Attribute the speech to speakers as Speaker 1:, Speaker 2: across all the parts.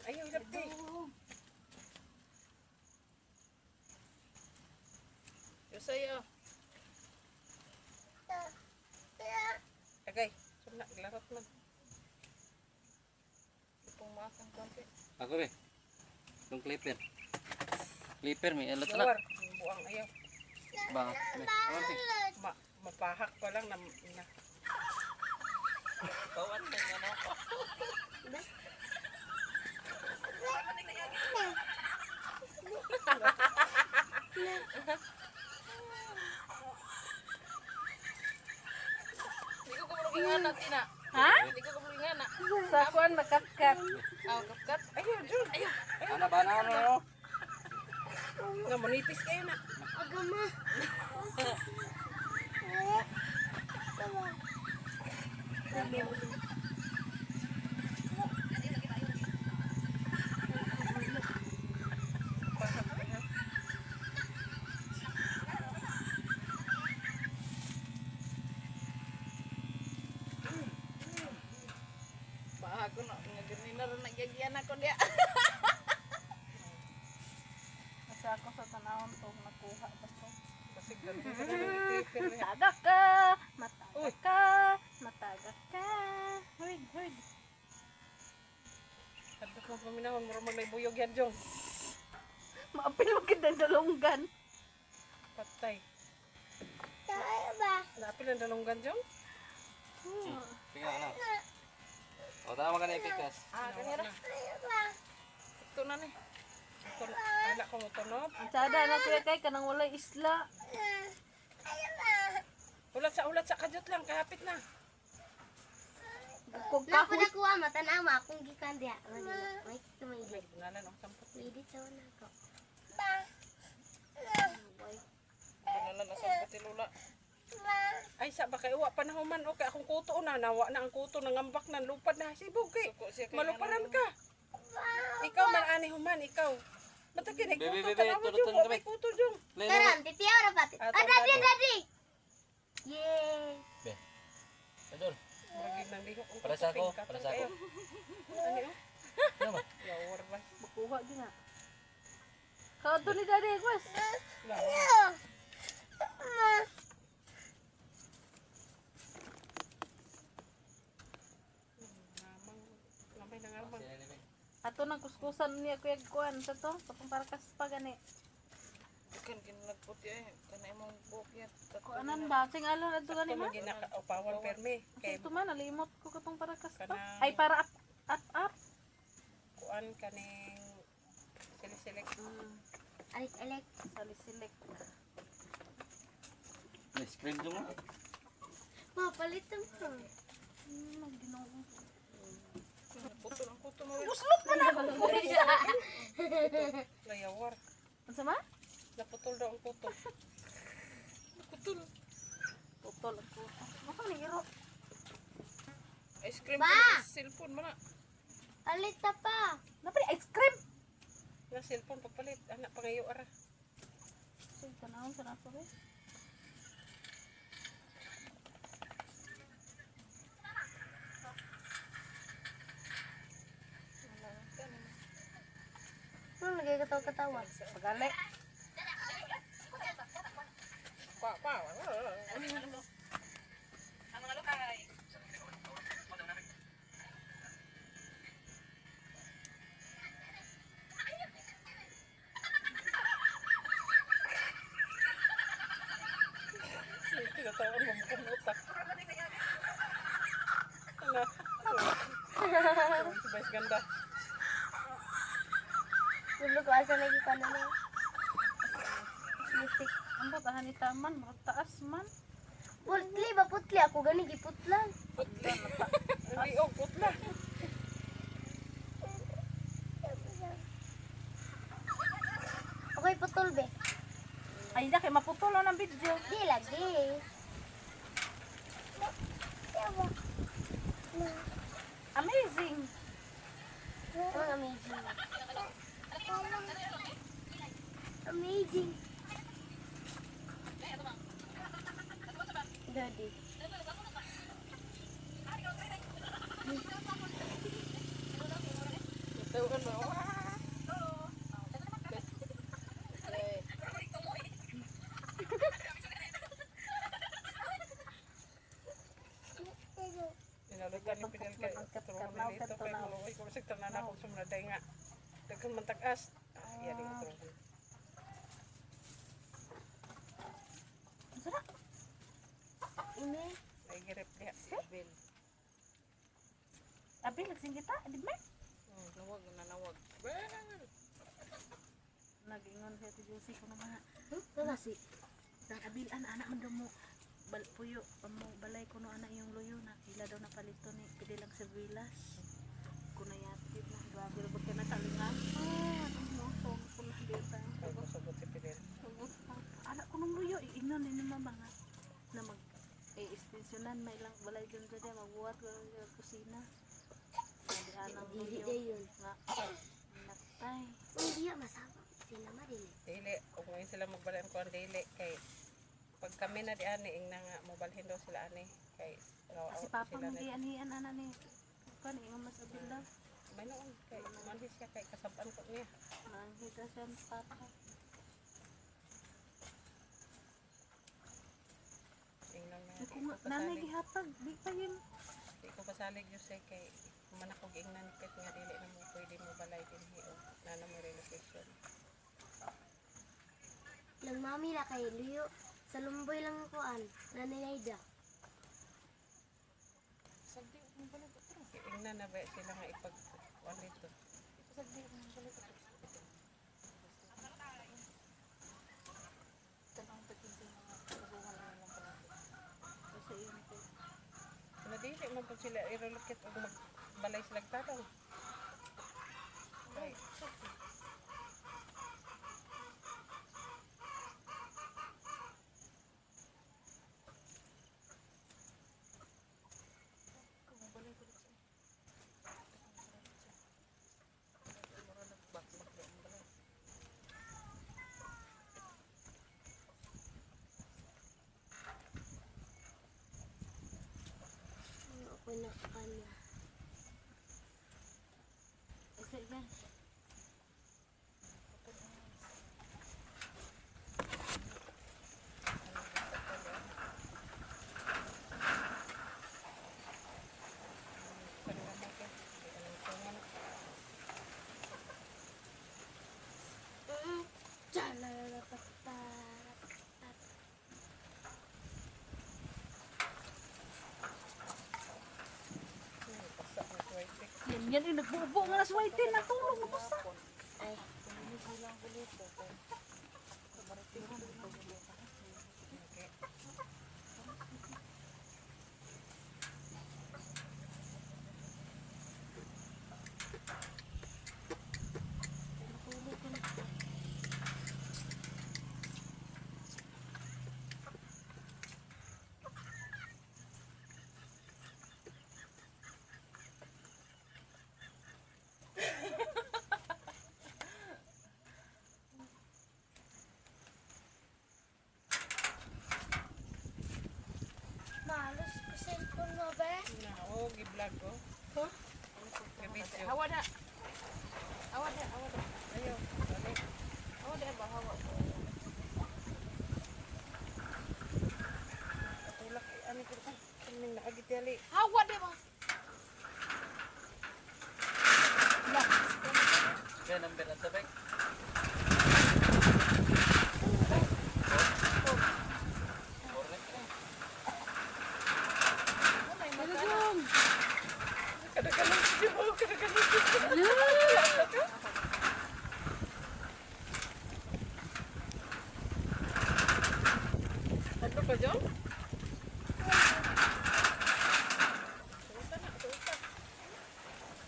Speaker 1: Ayaw, lapti. Yung sa'yo. Agay. Suna, larot man. Ipong makang konti.
Speaker 2: Ako rin. Itong clipper. Clipper, may alat
Speaker 1: Luar.
Speaker 2: na.
Speaker 1: Buang ayaw.
Speaker 2: Bakit?
Speaker 1: Mapahak pa lang na.
Speaker 2: Kawan na nga na ako.
Speaker 1: Hindi ko kumulungan na, Tina.
Speaker 3: Ha?
Speaker 1: Hindi ko kumulungan na.
Speaker 3: Sa kuan makatkat.
Speaker 1: Kapkat. Ayaw, Jun. Ayaw.
Speaker 2: Ano ba na ano?
Speaker 1: Nga, manipis kayo na.
Speaker 4: Agama.
Speaker 1: Bahago na. Nga ganina rin nagyagyan ako niya.
Speaker 3: Kasi ako sa tanawon to nakuha ba to.
Speaker 1: Kasi ganito na nag-clipper niya.
Speaker 3: Matagak ka! Matagak ka! Matagak ka! Hoy, hoy.
Speaker 1: Kadok mo paminahon. Mura mo na ibuyog yan, Jong.
Speaker 3: Maapil mo kita dalunggan.
Speaker 1: Patay.
Speaker 4: Tayo ba?
Speaker 1: Napil ang dalunggan, Jong?
Speaker 2: Tingnan ka na. O, tama ka na ipikas.
Speaker 1: Kanira.
Speaker 4: Tayo ba?
Speaker 1: Ito na ni. Wala ko mo tunob.
Speaker 3: Ang tsada na kuya kay kanang walay isla.
Speaker 4: Tayo ba?
Speaker 1: Ulat sa kajot lang. Kahapit na.
Speaker 3: Kung
Speaker 4: Naku
Speaker 3: kahoy.
Speaker 4: na kuha matanawa akong gikan diha. May tumaili.
Speaker 1: Nalan ang sampot.
Speaker 4: Pwede sa una ko.
Speaker 1: Nalan ang sampot ni Lula. Ay, sa baka iwa panahuman. Okay, akong kuto na. Nawa na ang kuto. Nangambak na. Lupad na. Sibog kay. Maluparan ka. Ikaw man ani human. Ikaw. Bata kini
Speaker 2: Bebe,
Speaker 1: kuto.
Speaker 2: bebe,
Speaker 1: Tanawa
Speaker 2: turut,
Speaker 1: Jong.
Speaker 2: turut
Speaker 1: Wa
Speaker 2: kami.
Speaker 1: may kuto Jong.
Speaker 4: Karon, titiyaw na pati.
Speaker 1: Ah,
Speaker 4: Ah, daddy,
Speaker 1: daddy.
Speaker 4: daddy! Yay!
Speaker 2: Adol.
Speaker 1: Maragig nang lihok. Ang
Speaker 2: Para sa ako.
Speaker 1: kuto,
Speaker 2: Para sa ako.
Speaker 1: Ano yun?
Speaker 2: Ano ba?
Speaker 1: Lawar ba?
Speaker 3: Makuha din na. Kato ni Daddy Agwas.
Speaker 1: Lawar. Lamay na nga man.
Speaker 3: Ato nang kuskusan niya kuya kuan sa to. Sa pangparakas pa gani.
Speaker 1: Kan ginagpot ya. Kanay mong bukyat.
Speaker 3: Kuanan ba? Sing alon adto gani ma?
Speaker 1: Ginaka-upawan permi. Kay
Speaker 3: Ito man nalimot ko katong parakas pa.
Speaker 1: Kanang-
Speaker 3: Ay para up.
Speaker 1: kuan kaning sili-silik.
Speaker 4: Alik-alik.
Speaker 3: Salisilek.
Speaker 2: Spring mo.
Speaker 4: Mapalit ang po.
Speaker 3: Ginoo.
Speaker 1: Putol ang kuto mo.
Speaker 3: Uslop man ako.
Speaker 1: Layawar.
Speaker 3: Unsa ma?
Speaker 1: Naputol daw ang kuto. Putol.
Speaker 3: Putol ako. Maka ni iro.
Speaker 1: Ice cream
Speaker 4: Ba!
Speaker 1: pa cellphone mo na.
Speaker 4: Alit na pa.
Speaker 3: Napay ice cream.
Speaker 1: Na cellphone papalit. Anak pangayo ara.
Speaker 3: Sige, tanawon sa nato eh.
Speaker 4: Ano lagay katawa-katawa?
Speaker 3: Pagali.
Speaker 1: Pa. Tinatawan mo mukhang utak. Ano? Si Vice ganda.
Speaker 4: Gulo ko asa lagi ka na na. Music.
Speaker 3: Ang batahan ni taman, mataas man.
Speaker 4: Putli ba putli? Ako gani giputlan.
Speaker 1: Hindi, putla.
Speaker 4: Okay, putol be.
Speaker 3: Ay, na kay maputol ang video.
Speaker 4: Di lagi.
Speaker 3: Amazing.
Speaker 4: Ang amazing. Amazing. Daddy.
Speaker 1: Ito Dawan mo. Inalugan ni Pinel kay tulungan ni Lito kay maluoy ko sa tanan ako sumnaday nga. Daghan man tagas. Yari ko tulungan.
Speaker 4: Ime.
Speaker 1: Ay girep diha si Abel.
Speaker 3: Abi, nagsing kita, di ba?
Speaker 1: Nawag na nawag.
Speaker 3: Nag-ingon siya ti Josie ko naman.
Speaker 4: Kasi.
Speaker 3: Nang abilan, anak man daw mo. Puyo, mo balay ko no anak yung luyo na. Ila daw napalito ni, pili lang sa Villas. Kunayatid na. Grabe, rabot ka na talingan. Ano mo, so, kuna dito.
Speaker 1: Ay ko sugot si Pinel.
Speaker 3: Anak ko nung luyo, iingnan din naman mga na mag extensionan may ilang balay dun sa dia magbuhat ko sa kusina. Sabi anang
Speaker 4: Dili
Speaker 3: luyo
Speaker 4: day yun.
Speaker 3: nga natay.
Speaker 4: Hindi ya masama. Sila madili.
Speaker 1: Dili, o ngayon sila magbalan ko ang dili kay pag kami na di ani ing nga mobalhin daw sila ani kay
Speaker 3: Si papa mo di anian ana ni kan ingon mas abil daw.
Speaker 1: may noon kay manhis siya kay kasaban ko niya.
Speaker 3: Nanghita siya ng papa.
Speaker 1: Ingnan nga.
Speaker 3: Kung nanay gihapag, di pa yun.
Speaker 1: Di ko pasalig yun say kay man ako giingnan ket nga dili na mo pwede mo balay dinhi o nana mo relocation.
Speaker 4: Lang mami la kay Luyo. Sa lumboy lang ko an. Nanayda.
Speaker 1: Ingnan na ba sila nga ipag kuan dito.
Speaker 3: Kasi yun ko.
Speaker 1: Na dili man pud sila i-relocate og magbalay sila tarong. Ay,
Speaker 4: Ako na kanya.
Speaker 3: Kasi yan. Yan yung nagbubo nga na swerte na tulong mo pa sa.
Speaker 4: Malos ko cellphone mo ba?
Speaker 1: na o gi-vlog ko. Gi-video.
Speaker 3: Hawa na. Hawa na, hawa na.
Speaker 1: Ayo, dali.
Speaker 3: Hawa na ba, hawa.
Speaker 1: Katulak ani ko ka. Kining naagitali.
Speaker 3: Hawa na ba?
Speaker 2: Kaya number at sabay.
Speaker 1: Kadang-kadang video, kadang-kadang video. Ano ka dyan? Suuta na, suuta.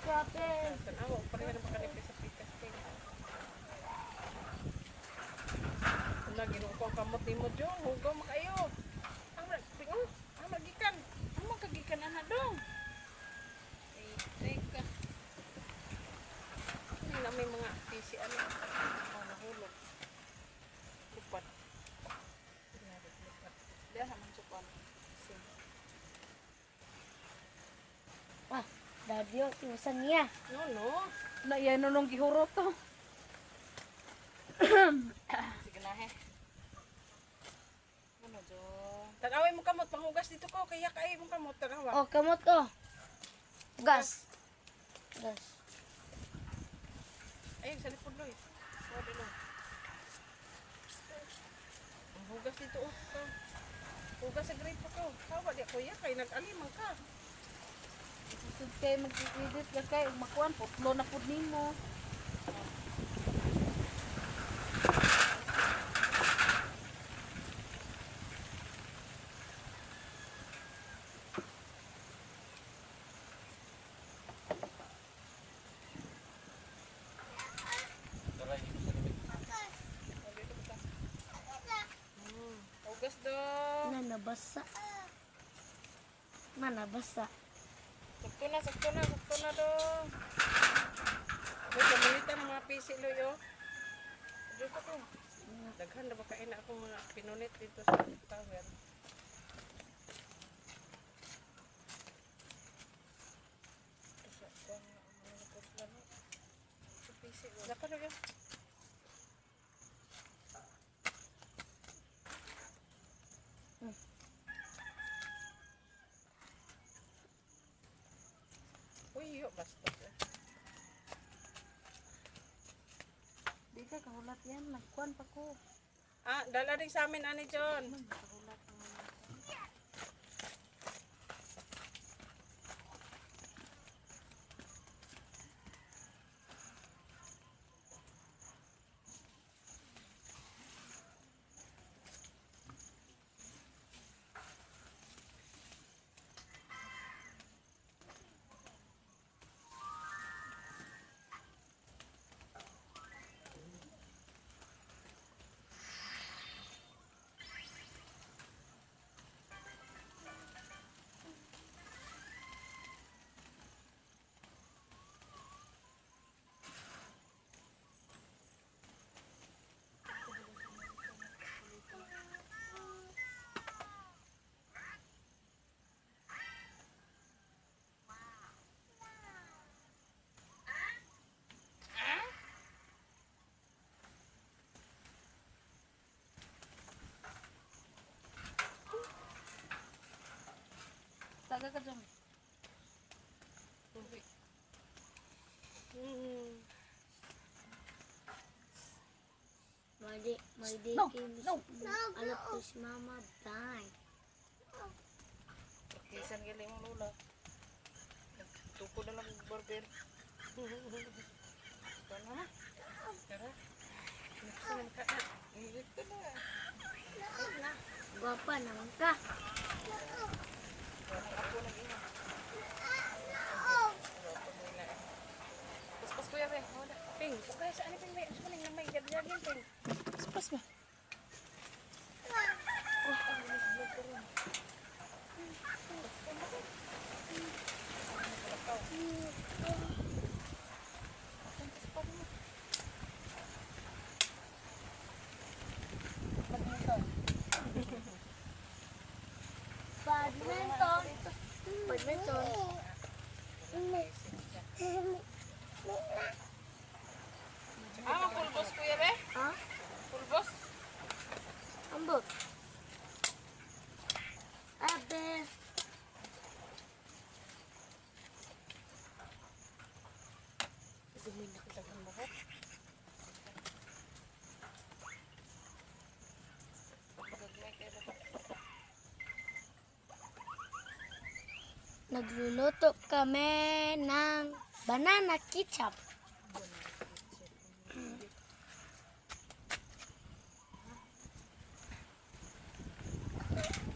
Speaker 4: Grabe.
Speaker 1: Tanawa, pareha na makalipin sa pikas. Wala, ginuha ko ang kamot ni mo dyan. Hugaw makayo. Ang magikan.
Speaker 3: Ang magkagikan na dong.
Speaker 1: Teka. Hindi na may mga PC ano. Nahulog. Lupat. Lupat.
Speaker 3: Diyan naman supan.
Speaker 4: Ah, Dadyo, tiusan niya.
Speaker 1: No.
Speaker 3: Na yan nung gihurot to.
Speaker 2: Sige na he. Ano jo?
Speaker 1: Tanaway mo kamot, panghugas dito ko. Kaya kay mo kamot, tanawa.
Speaker 4: Oh, kamot ko. Gas. Gas.
Speaker 1: Ayun, sa lipod loy. Sabi lo. Ang hugas dito, oh. Hugas sa gripo ko. Kawa di kuya, kay nag-alimang ka.
Speaker 3: Sud kay mag-edit ka kay makuan putlo na pud nimo.
Speaker 2: Tara, dito sa limit.
Speaker 1: Hugas do.
Speaker 4: Nanabasa. Manabasa.
Speaker 1: Sakto na do. Uy, kamunita ng mga pisi lo yo. Diyo ko ko. Daghan na ba kain na ako mga pinunit dito sa tower. Dapat na yun. Uy, yo, basta.
Speaker 3: Di ka kahulat yan, nagkuan pa ko.
Speaker 1: Ah, dala rin sa amin, Ani John.
Speaker 3: Kahulat naman. Taga ka dyan.
Speaker 4: My day
Speaker 3: No,
Speaker 4: came.
Speaker 3: no.
Speaker 4: Anak ko si mama died.
Speaker 1: Kisan galing mo lula. Tuko na lang burger. Tara na. Tara. Nagsinan ka na. Ito na.
Speaker 4: Gwapa naman ka.
Speaker 1: Ako nag-ina. Paspas kuya be. Wala. Ping. Okay, saan ni Ping be? Saan ni may gad-gad Ping?
Speaker 3: Pas ba?
Speaker 4: Badminton. Badminton.
Speaker 1: Ah, pulbos kuya be?
Speaker 4: Ha?
Speaker 1: Pulbos?
Speaker 4: Ambot. Abe.
Speaker 1: Dumi na kita sa buhok. Pagagmay kayo buhok.
Speaker 4: Nagluluto kami ng banana ketchup.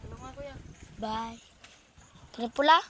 Speaker 1: Tulungan kuya.
Speaker 4: Bye. Kaya pula?